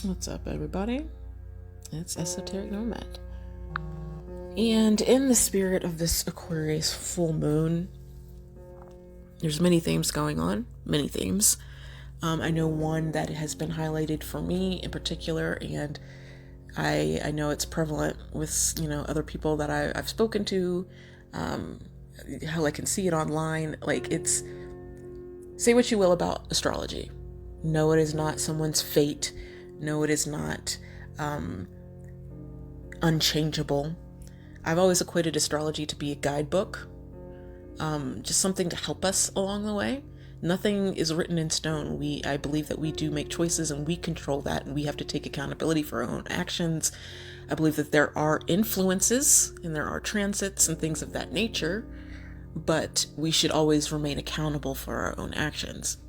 What's up, everybody? It's Esoteric Nomad. And in the spirit of this Aquarius full moon, there's many themes going on, many themes. I know one that has been highlighted for me in particular, and I know it's prevalent with, other people that I've spoken to, how I can see it online. Like, it's, say what you will about astrology. No, it is not someone's fate. No, it is not unchangeable. I've always equated astrology to be a guidebook, just something to help us along the way. Nothing is written in stone. I believe that we do make choices and we control that, and we have to take accountability for our own actions. I believe that there are influences and there are transits and things of that nature, but we should always remain accountable for our own actions.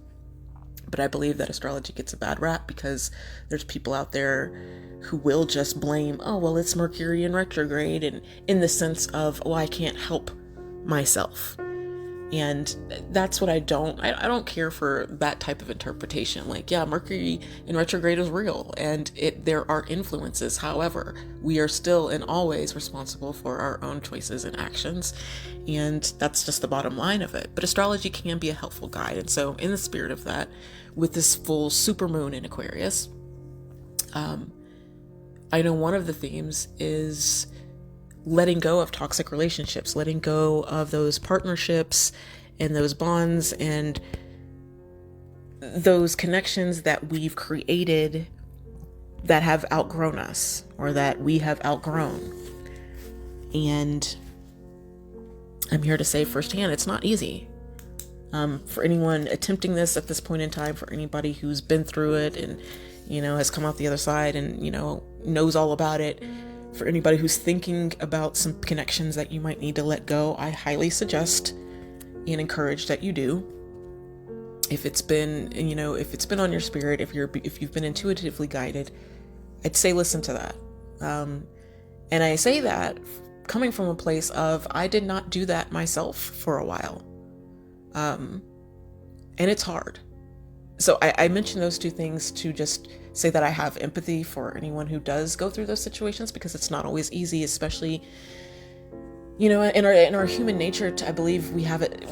But I believe that astrology gets a bad rap because there's people out there who will just blame, oh, well, it's Mercury in retrograde, and in the sense of, oh, I can't help myself. And that's what I don't care for that type of interpretation. Like, yeah, Mercury in retrograde is real and there are influences. However, we are still and always responsible for our own choices and actions. And that's just the bottom line of it. But astrology can be a helpful guide. And so in the spirit of that, with this full supermoon in Aquarius, I know one of the themes is letting go of toxic relationships, letting go of those partnerships and those bonds and those connections that we've created that have outgrown us or that we have outgrown. And I'm here to say firsthand, it's not easy. For anyone attempting this at this point in time, for anybody who's been through it and, has come out the other side and, knows all about it, for anybody who's thinking about some connections that you might need to let go, I highly suggest and encourage that you do. If it's been, on your spirit, if you've been intuitively guided, I'd say listen to that. And I say that coming from a place of, I did not do that myself for a while. And it's hard. So I mention those two things to just say that I have empathy for anyone who does go through those situations, because it's not always easy, especially, in our human nature. I believe we have it.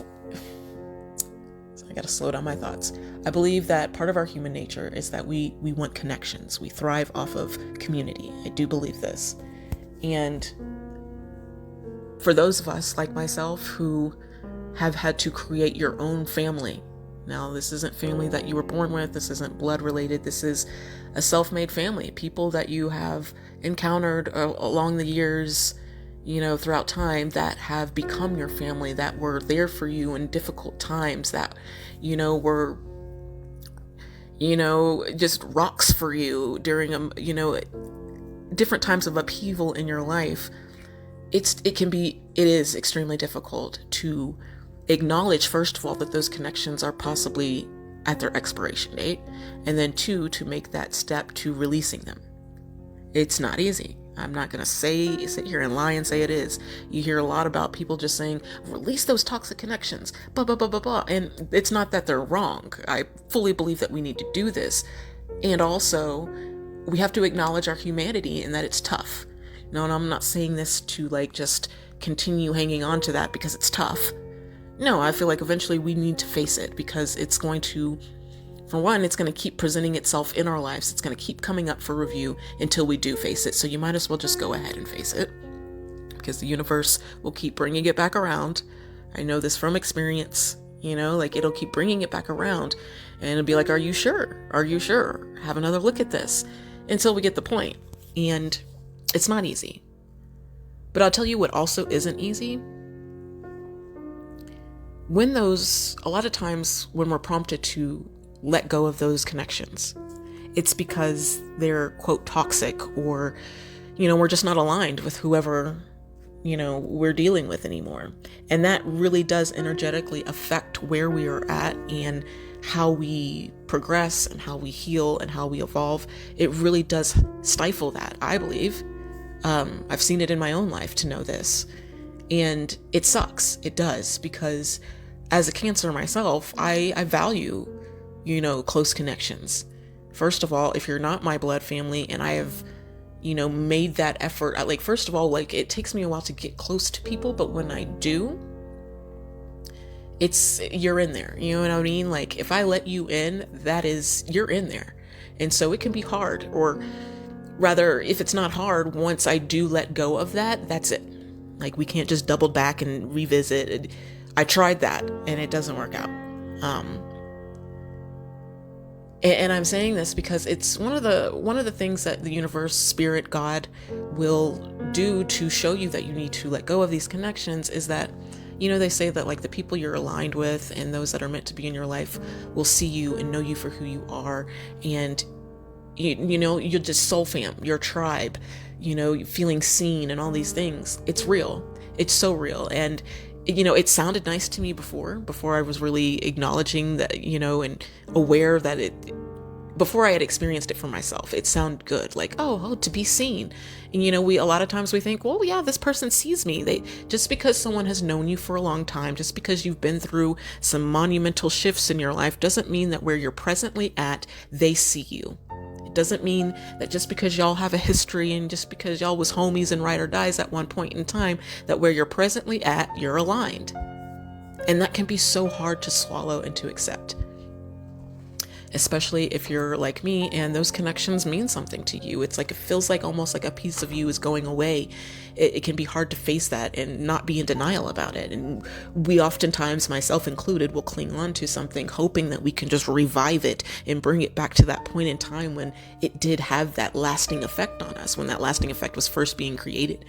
So I got to slow down my thoughts. I believe that part of our human nature is that we want connections. We thrive off of community. I do believe this. And for those of us like myself who have had to create your own family. Now, this isn't family that you were born with. This isn't blood related. This is a self-made family. People that you have encountered along the years, throughout time, that have become your family, that were there for you in difficult times, that, were, just rocks for you during, different times of upheaval in your life. It is extremely difficult to acknowledge, first of all, that those connections are possibly at their expiration date, and then two, to make that step to releasing them. It's not easy. I'm not going to sit here and lie and say it is. You hear a lot about people just saying, release those toxic connections, blah, blah, blah, blah, blah. And it's not that they're wrong. I fully believe that we need to do this. And also, we have to acknowledge our humanity and that it's tough. No, and I'm not saying this to just continue hanging on to that because it's tough. No, I feel like eventually we need to face it, because it's going to, for one, it's going to keep presenting itself in our lives. It's going to keep coming up for review until we do face it. So you might as well just go ahead and face it, because the universe will keep bringing it back around. I know this from experience, it'll keep bringing it back around, and it'll be like, are you sure? Are you sure? Have another look at this, until we get the point. And it's not easy. But I'll tell you what also isn't easy. A lot of times when we're prompted to let go of those connections, it's because they're, quote, toxic, or, we're just not aligned with whoever, we're dealing with anymore. And that really does energetically affect where we are at and how we progress and how we heal and how we evolve. It really does stifle that, I believe. I've seen it in my own life to know this. And it sucks. It does, because as a Cancer myself, I value, close connections. First of all, if you're not my blood family and I have, made that effort, first of all, it takes me a while to get close to people, but when I do, you're in there. You know what I mean? If I let you in, you're in there. And so it can be hard, or rather, if it's not hard, once I do let go of that, that's it. We can't just double back and revisit. I tried that and it doesn't work out. And I'm saying this because it's one of the things that the universe, spirit, God will do to show you that you need to let go of these connections is that, they say that the people you're aligned with and those that are meant to be in your life will see you and know you for who you are. And, you're just soul fam, your tribe, feeling seen and all these things. It's real. It's so real. And, it sounded nice to me before I was really acknowledging that, and aware that before I had experienced it for myself, it sounded good. To be seen. And, a lot of times we think, well, yeah, this person sees me. Just because someone has known you for a long time, just because you've been through some monumental shifts in your life, doesn't mean that where you're presently at, they see you. It doesn't mean that just because y'all have a history and just because y'all was homies and ride or dies at one point in time, that where you're presently at, you're aligned. And that can be so hard to swallow and to accept. Especially if you're like me and those connections mean something to you. It feels almost like a piece of you is going away. It can be hard to face that and not be in denial about it. And we oftentimes, myself included, will cling on to something hoping that we can just revive it and bring it back to that point in time when it did have that lasting effect on us, when that lasting effect was first being created.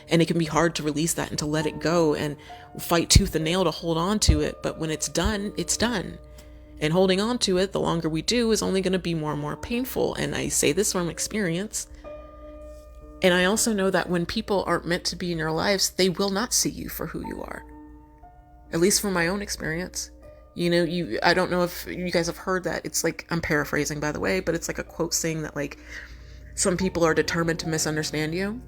And it can be hard to release that and to let it go and fight tooth and nail to hold on to it. But when it's done, it's done. And holding on to it, the longer we do, is only going to be more and more painful. And I say this from experience. And I also know that when people aren't meant to be in your lives, they will not see you for who you are. At least from my own experience. I don't know if you guys have heard that. It's I'm paraphrasing, by the way, but it's a quote saying that some people are determined to misunderstand you.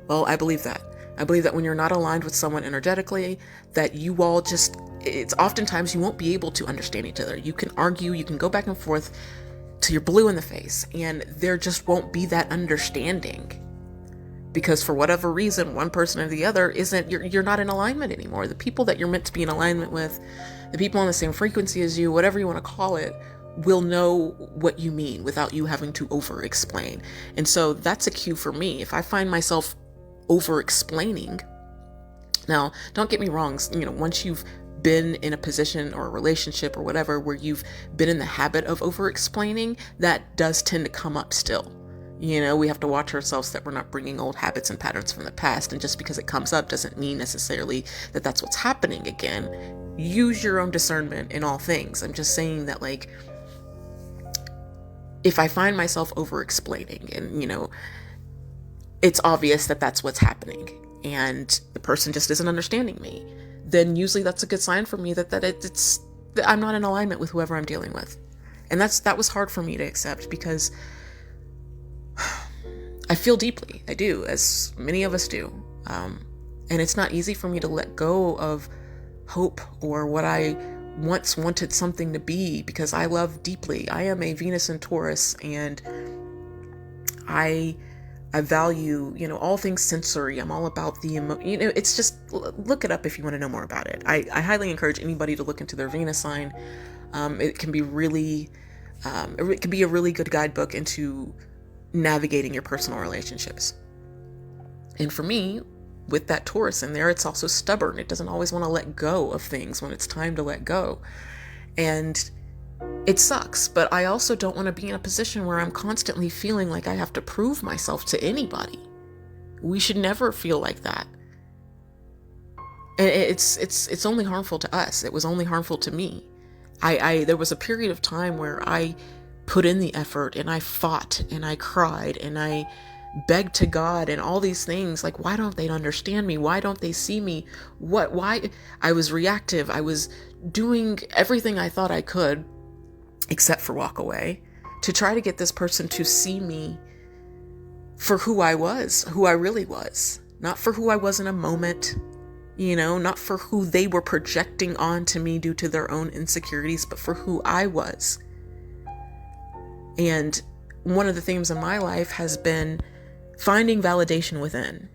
Well, I believe that. I believe that when you're not aligned with someone energetically, that you all it's oftentimes you won't be able to understand each other. You can argue, you can go back and forth till you're blue in the face, and there just won't be that understanding. Because for whatever reason, one person or the other you're not in alignment anymore. The people that you're meant to be in alignment with, the people on the same frequency as you, whatever you want to call it, will know what you mean without you having to over-explain. And so that's a cue for me. If I find myself over-explaining, now don't get me wrong, once you've been in a position or a relationship or whatever where you've been in the habit of over-explaining, that does tend to come up still. We have to watch ourselves that we're not bringing old habits and patterns from the past. And just because it comes up doesn't mean necessarily that that's what's happening again. Use your own discernment in all things. I'm just saying that if I find myself over-explaining and, it's obvious that that's what's happening and the person just isn't understanding me, then usually that's a good sign for me that I'm not in alignment with whoever I'm dealing with. And that was hard for me to accept because I feel deeply. I do, as many of us do. And it's not easy for me to let go of hope or what I once wanted something to be because I love deeply. I am a Venus in Taurus, and I value, all things sensory. I'm all about the it's just, look it up if you want to know more about it. I highly encourage anybody to look into their Venus sign. It can be it can be a really good guidebook into navigating your personal relationships. And for me, with that Taurus in there, it's also stubborn. It doesn't always want to let go of things when it's time to let go. And it sucks, but I also don't want to be in a position where I'm constantly feeling like I have to prove myself to anybody. We should never feel like that. And it's only harmful to us. It was only harmful to me. There was a period of time where I put in the effort and I fought and I cried and I begged to God and all these things. Why don't they understand me? Why don't they see me? Why? I was reactive. I was doing everything I thought I could, except for walk away, to try to get this person to see me for who I was, who I really was, not for who I was in a moment, not for who they were projecting onto me due to their own insecurities, but for who I was. And one of the themes in my life has been finding validation within.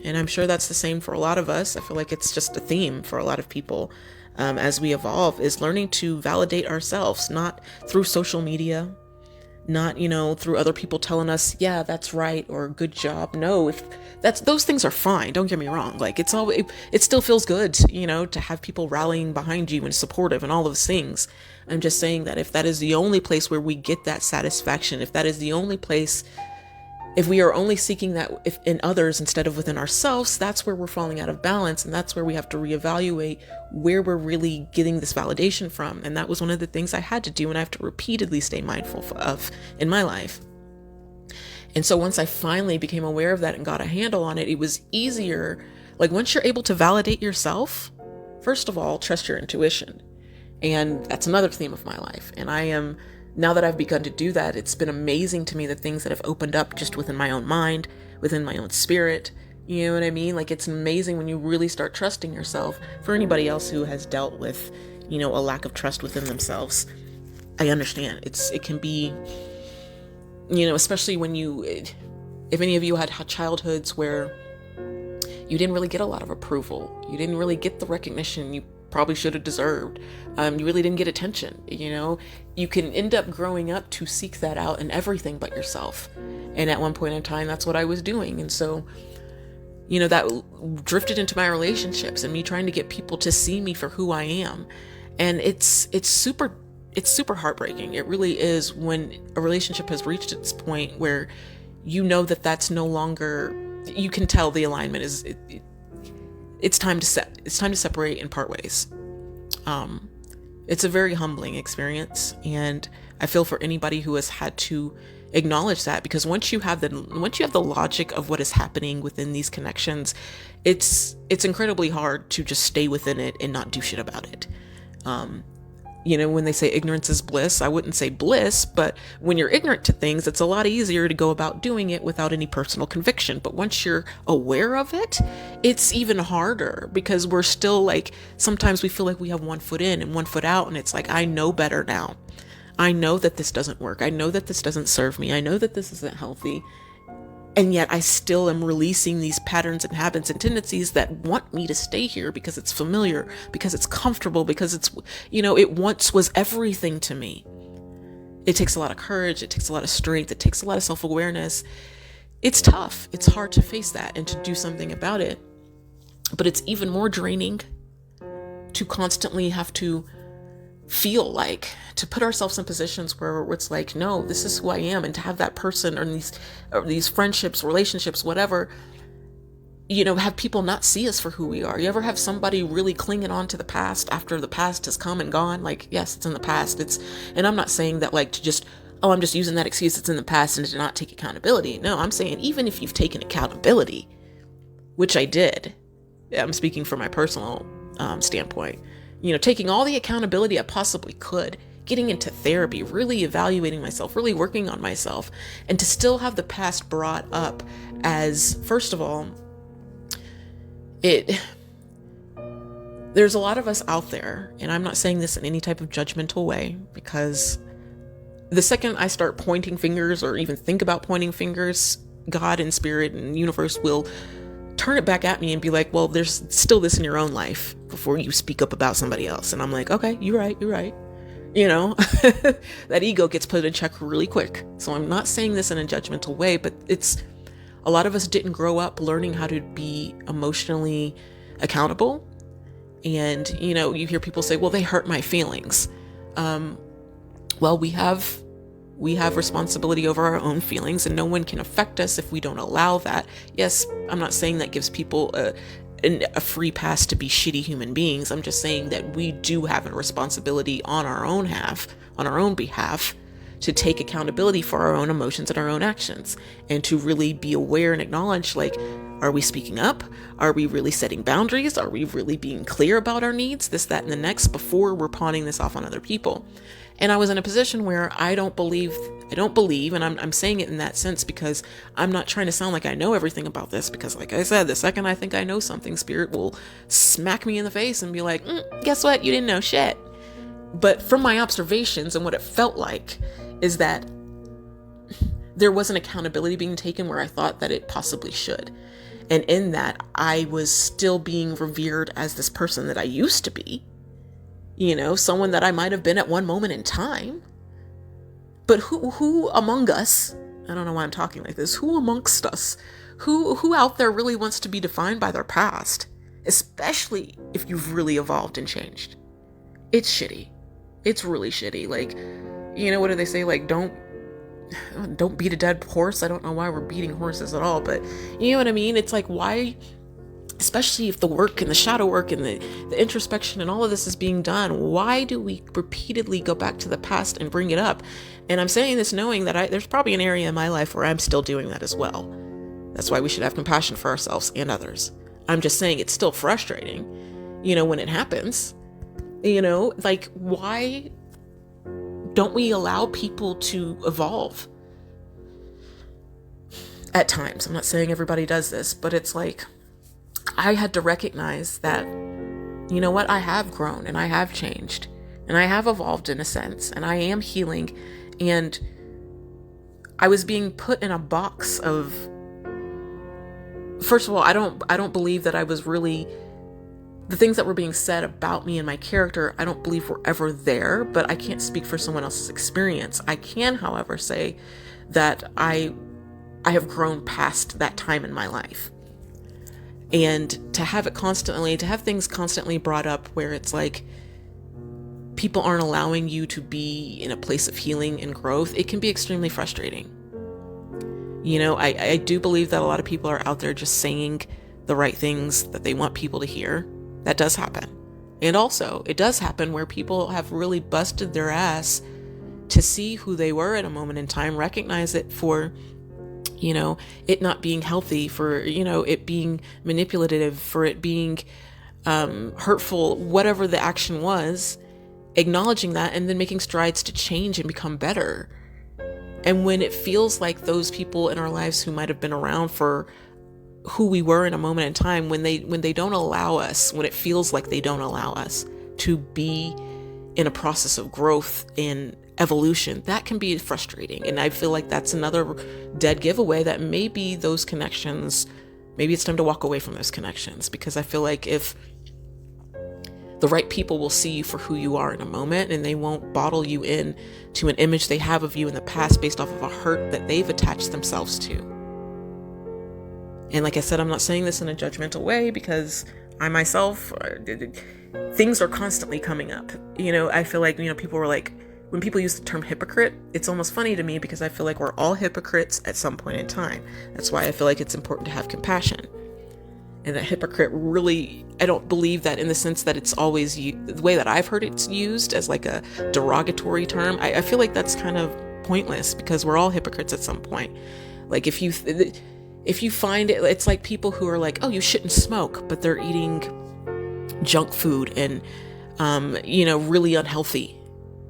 And I'm sure that's the same for a lot of us. I feel like it's just a theme for a lot of people as we evolve, is learning to validate ourselves, not through social media, not, through other people telling us, yeah, that's right, or good job. No, if those things are fine. Don't get me wrong. Like it still feels good, to have people rallying behind you and supportive and all those things. I'm just saying that if that is the only place where we get that satisfaction, if that is the only place, if we are only seeking that in others instead of within ourselves, that's where we're falling out of balance. And that's where we have to reevaluate where we're really getting this validation from. And that was one of the things I had to do, and I have to repeatedly stay mindful of in my life. And so once I finally became aware of that and got a handle on it, it was easier. Like once you're able to validate yourself, first of all, trust your intuition. And that's another theme of my life. And now that I've begun to do that, it's been amazing to me the things that have opened up just within my own mind, within my own spirit. You know what I mean? Like it's amazing when you really start trusting yourself. For anybody else who has dealt with, a lack of trust within themselves, I understand. It can be, especially when if any of you had childhoods where you didn't really get a lot of approval, you didn't really get the recognition you probably should have deserved. You really didn't get attention. You can end up growing up to seek that out in everything but yourself. And at one point in time, that's what I was doing. And so, that drifted into my relationships and me trying to get people to see me for who I am. And it's super heartbreaking. It really is, when a relationship has reached its point where that's no longer, you can tell the alignment is, it's time to separate and part ways. It's a very humbling experience, and I feel for anybody who has had to acknowledge that, because once you have the logic of what is happening within these connections, it's incredibly hard to just stay within it and not do shit about it. When they say ignorance is bliss, I wouldn't say bliss, but when you're ignorant to things, it's a lot easier to go about doing it without any personal conviction. But once you're aware of it, it's even harder, because we're still sometimes we feel like we have one foot in and one foot out, and it's like, I know better now. I know that this doesn't work. I know that this doesn't serve me. I know that this isn't healthy. And yet I still am releasing these patterns and habits and tendencies that want me to stay here because it's familiar, because it's comfortable, because it's, it once was everything to me. It takes a lot of courage. It takes a lot of strength. It takes a lot of self-awareness. It's tough. It's hard to face that and to do something about it. But it's even more draining to constantly have to to put ourselves in positions where it's like, no, this is who I am. And to have that person or these friendships, relationships, whatever, have people not see us for who we are. You ever have somebody really clinging on to the past after the past has come and gone? Like, yes, it's in the past. And I'm not saying that to just, I'm just using that excuse, it's in the past, and to not take accountability. No, I'm saying even if you've taken accountability, which I did, I'm speaking from my personal standpoint, taking all the accountability I possibly could, getting into therapy, really evaluating myself, really working on myself, and to still have the past brought up as, first of all, there's a lot of us out there, and I'm not saying this in any type of judgmental way, because the second I start pointing fingers or even think about pointing fingers, God and spirit and universe will turn it back at me and be like, well, there's still this in your own life before you speak up about somebody else. And I'm like, okay, you're right. That ego gets put in check really quick. So I'm not saying this in a judgmental way, but it's, a lot of us didn't grow up learning how to be emotionally accountable. And, you hear people say, well, they hurt my feelings. Well, we have responsibility over our own feelings, and no one can affect us if we don't allow that. Yes, I'm not saying that gives people a free pass to be shitty human beings. I'm just saying that we do have a responsibility on our own behalf, to take accountability for our own emotions and our own actions, and to really be aware and acknowledge, are we speaking up? Are we really setting boundaries? Are we really being clear about our needs, this, that, and the next, before we're pawning this off on other people? And I was in a position where I don't believe, and I'm saying it in that sense because I'm not trying to sound like I know everything about this, because like I said, the second I think I know something, spirit will smack me in the face and be like, guess what? You didn't know shit. But from my observations and what it felt like is that there wasn't accountability being taken where I thought that it possibly should. And in that, I was still being revered as this person that I used to be, someone that I might have been at one moment in time. But who among us, I don't know why I'm talking like this, who amongst us, who out there really wants to be defined by their past, especially if you've really evolved and changed? It's shitty. It's really shitty. Like, what do they say? Like, don't beat a dead horse. I don't know why we're beating horses at all, but you know what I mean? It's like, why, especially if the work and the shadow work and the introspection and all of this is being done, why do we repeatedly go back to the past and bring it up? And I'm saying this knowing that there's probably an area in my life where I'm still doing that as well. That's why we should have compassion for ourselves and others. I'm just saying it's still frustrating, when it happens. Like, why don't we allow people to evolve? At times, I'm not saying everybody does this, but it's like, I had to recognize that, what, I have grown and I have changed and I have evolved in a sense and I am healing, and I was being put in a box of, first of all, I don't believe that I was really, the things that were being said about me and my character, I don't believe were ever there, but I can't speak for someone else's experience. I can, however, say that I have grown past that time in my life. And to have things constantly brought up where it's like people aren't allowing you to be in a place of healing and growth, it can be extremely frustrating. I do believe that a lot of people are out there just saying the right things that they want people to hear. That does happen. And also, it does happen where people have really busted their ass to see who they were at a moment in time, recognize it for, it not being healthy, for, it being manipulative, for it being hurtful, whatever the action was, acknowledging that and then making strides to change and become better. And when it feels like those people in our lives who might have been around for who we were in a moment in time, when they don't allow us, when it feels like they don't allow us to be in a process of growth and evolution, that can be frustrating. And I feel like that's another dead giveaway that maybe those connections, maybe it's time to walk away from those connections, because I feel like if the right people will see you for who you are in a moment, and they won't bottle you in to an image they have of you in the past based off of a hurt that they've attached themselves to. And like I said, I'm not saying this in a judgmental way, because I myself, things are constantly coming up. I feel like, people were like, when people use the term hypocrite, it's almost funny to me, because I feel like we're all hypocrites at some point in time. That's why I feel like it's important to have compassion. And that hypocrite really, I don't believe that in the sense that it's always the way that I've heard it's used as like a derogatory term. I feel like that's kind of pointless, because we're all hypocrites at some point. Like if you find it, it's like people who are like, oh, you shouldn't smoke, but they're eating junk food and, really unhealthy.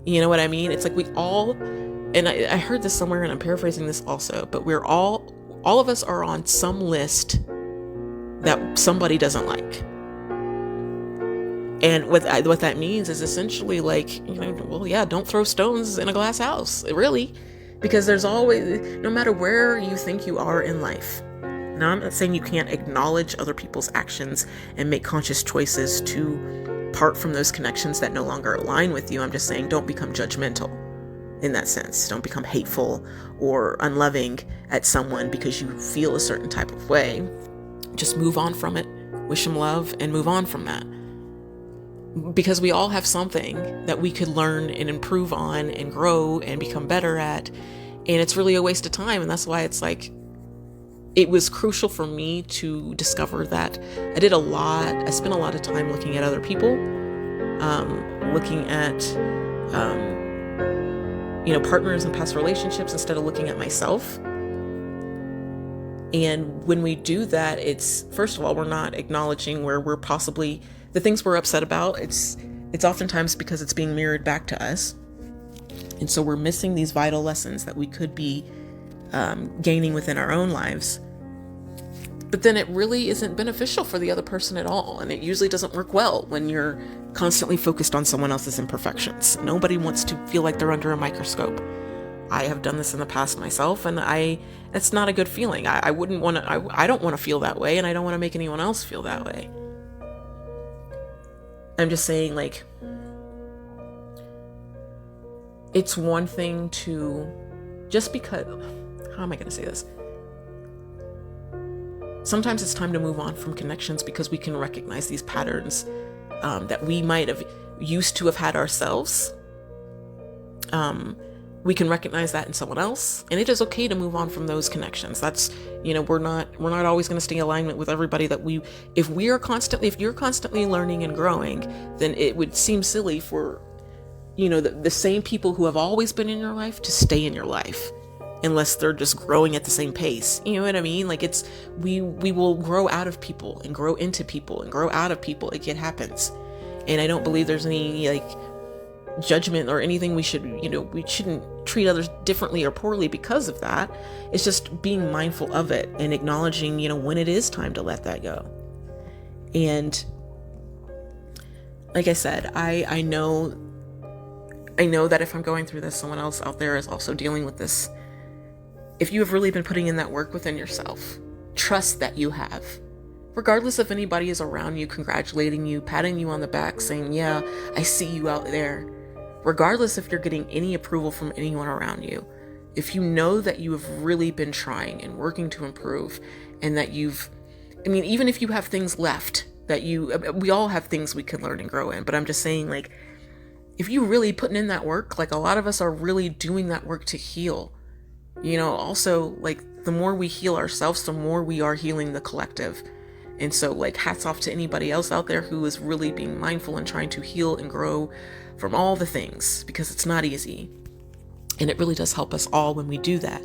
You know what I mean? It's like we all, and I heard this somewhere and I'm paraphrasing this also, but we're all of us are on some list that somebody doesn't like. And what that means is essentially like, don't throw stones in a glass house, really. Because there's always, no matter where you think you are in life. Now, I'm not saying you can't acknowledge other people's actions and make conscious choices to part from those connections that no longer align with you. I'm just saying don't become judgmental in that sense. Don't become hateful or unloving at someone because you feel a certain type of way. Just move on from it, wish them love, and move on from that. Because we all have something that we could learn and improve on and grow and become better at. And it's really a waste of time. And that's why it's like, it was crucial for me to discover that I spent a lot of time looking at other people, looking at, partners and past relationships instead of looking at myself. And when we do that, it's, first of all, we're not acknowledging where we're possibly, the things we're upset about, it's oftentimes because it's being mirrored back to us. And so we're missing these vital lessons that we could be gaining within our own lives. But then it really isn't beneficial for the other person at all. And it usually doesn't work well when you're constantly focused on someone else's imperfections. Nobody wants to feel like they're under a microscope. I have done this in the past myself, and it's not a good feeling. I wouldn't want to, I don't want to feel that way, and I don't want to make anyone else feel that way. I'm just saying, like, it's one thing to, just because, how am I going to say this? Sometimes it's time to move on from connections because we can recognize these patterns that we might have used to have had ourselves. We can recognize that in someone else, and it is okay to move on from those connections. That's, we're not always going to stay in alignment with everybody that if you're constantly learning and growing, then it would seem silly for, the same people who have always been in your life to stay in your life, unless they're just growing at the same pace. You know what I mean? Like, we will grow out of people and grow into people and grow out of people. Like, it happens. And I don't believe there's any, like, judgment or anything we shouldn't treat others differently or poorly because of that. It's just being mindful of it and acknowledging, when it is time to let that go. And like I said, I know that if I'm going through this, someone else out there is also dealing with this. If you have really been putting in that work within yourself, trust that you have. Regardless if anybody is around you, congratulating you, patting you on the back, saying, yeah, I see you out there. Regardless if you're getting any approval from anyone around you, if you know that you have really been trying and working to improve, and that even if you have things left that we all have things we can learn and grow in, but I'm just saying, like, if you really putting in that work, like, a lot of us are really doing that work to heal. Also, like, the more we heal ourselves, the more we are healing the collective. And so, like, hats off to anybody else out there who is really being mindful and trying to heal and grow from all the things, because it's not easy. And it really does help us all when we do that.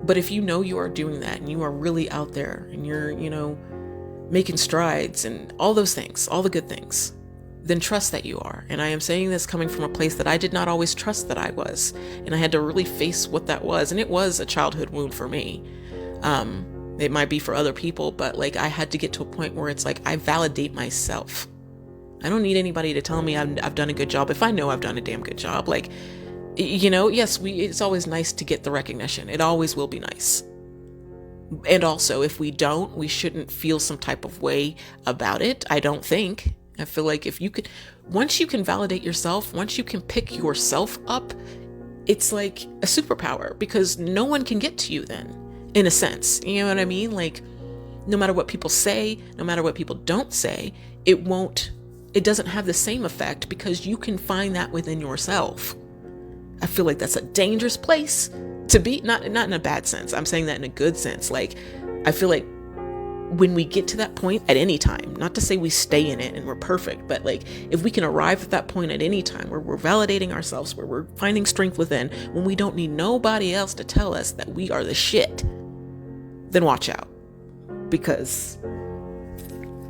But if you know you are doing that and you are really out there and you're, making strides and all those things, all the good things, then trust that you are. And I am saying this coming from a place that I did not always trust that I was. And I had to really face what that was. And it was a childhood wound for me. It might be for other people, but, like, I had to get to a point where it's like, I validate myself. I don't need anybody to tell me I've done a good job. If I know I've done a damn good job, like, yes, it's always nice to get the recognition. It always will be nice. And also, if we don't, we shouldn't feel some type of way about it. I don't think. I feel like once you can validate yourself, once you can pick yourself up, it's like a superpower, because no one can get to you then, in a sense. You know what I mean? Like, no matter what people say, no matter what people don't say, it doesn't have the same effect, because you can find that within yourself. I feel like that's a dangerous place to be, not in a bad sense. I'm saying that in a good sense. Like, I feel like when we get to that point at any time, not to say we stay in it and we're perfect, but, like, if we can arrive at that point at any time where we're validating ourselves, where we're finding strength within, when we don't need nobody else to tell us that we are the shit, then watch out. Because,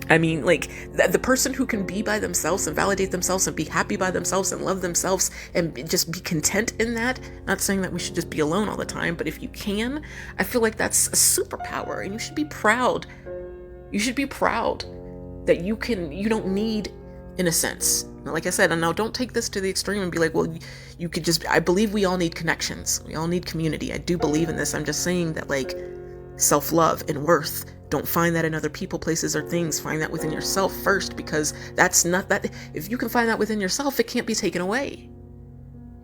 like, the person who can be by themselves and validate themselves and be happy by themselves and love themselves and just be content in that, not saying that we should just be alone all the time, but if you can, I feel like that's a superpower, and you should be proud. You should be proud that you don't need, in a sense. Like I said, and now don't take this to the extreme and be like, well, you could just, I believe we all need connections. We all need community. I do believe in this. I'm just saying that, like, self-love and worth, don't find that in other people, places, or things. Find that within yourself first, because that's not that. If you can find that within yourself, it can't be taken away.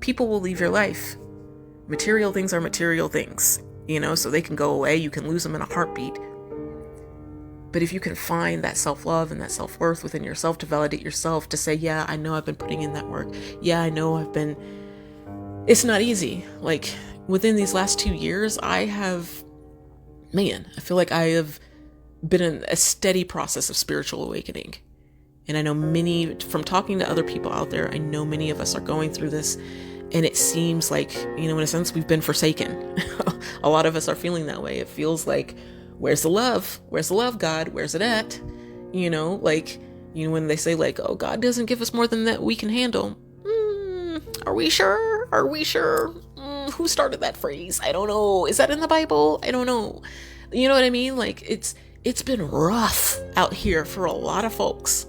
People will leave your life. Material things are material things, so they can go away. You can lose them in a heartbeat. But if you can find that self-love and that self-worth within yourself to validate yourself, to say, yeah, I know I've been putting in that work. Yeah, I know it's not easy. Like, within these last 2 years, I feel like I have been in a steady process of spiritual awakening. And I know from talking to other people out there, I know many of us are going through this, and it seems like, in a sense, we've been forsaken. A lot of us are feeling that way. It feels like, where's the love? Where's the love, God? Where's it at? When they say, like, oh, God doesn't give us more than that we can handle. Are we sure? Are we sure? Who started that phrase? I don't know. Is that in the Bible? I don't know. You know what I mean? Like, it's been rough out here for a lot of folks.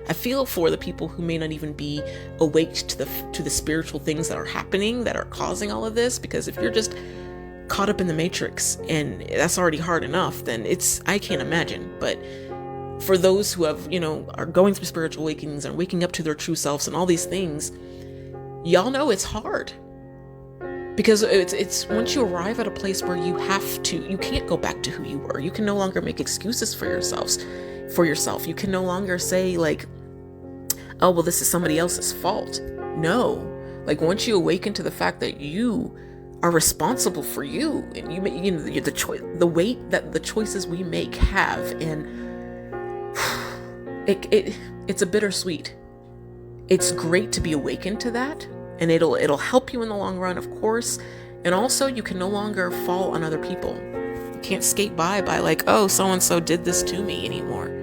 I feel for the people who may not even be awake to the spiritual things that are happening, that are causing all of this, because if you're just caught up in the matrix and that's already hard enough, then I can't imagine. But for those who have, are going through spiritual awakenings and waking up to their true selves and all these things, y'all know it's hard. Because it's once you arrive at a place where you can't go back to who you were. You can no longer make excuses for yourself. You can no longer say like, oh, well, this is somebody else's fault. No, like once you awaken to the fact that you are responsible for you, and the weight that the choices we make have, and it's a bittersweet. It's great to be awakened to that, and it'll help you in the long run, of course. And also, you can no longer fall on other people. You can't skate by like, oh, so-and-so did this to me anymore.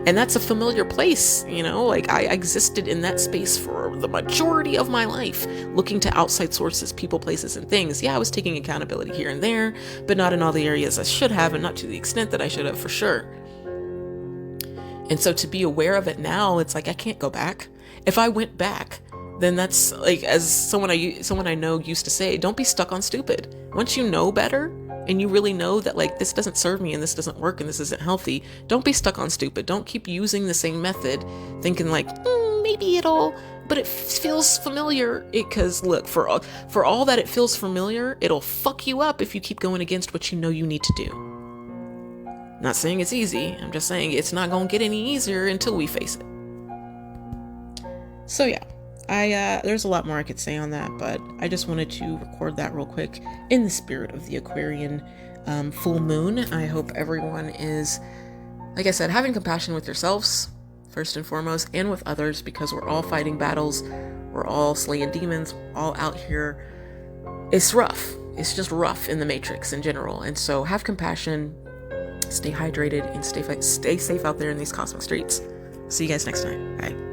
And that's a familiar place, like I existed in that space for the majority of my life, looking to outside sources, people, places, and things. Yeah, I was taking accountability here and there, but not in all the areas I should have, and not to the extent that I should have, for sure. And so to be aware of it now, it's like, I can't go back. If I went back, then that's like, as someone I know used to say, don't be stuck on stupid. Once you know better, and you really know that like this doesn't serve me and this doesn't work and this isn't healthy, don't be stuck on stupid. Don't keep using the same method thinking like, maybe but it feels familiar. Because look, for all that it feels familiar, it'll fuck you up if you keep going against what you know you need to do. Not saying it's easy. I'm just saying it's not going to get any easier until we face it. So yeah. There's a lot more I could say on that, but I just wanted to record that real quick in the spirit of the Aquarian full moon. I hope everyone is, like I said, having compassion with yourselves, first and foremost, and with others, because we're all fighting battles. We're all slaying demons, all out here. It's rough. It's just rough in the matrix in general. And so have compassion, stay hydrated, and stay safe out there in these cosmic streets. See you guys next time. Bye.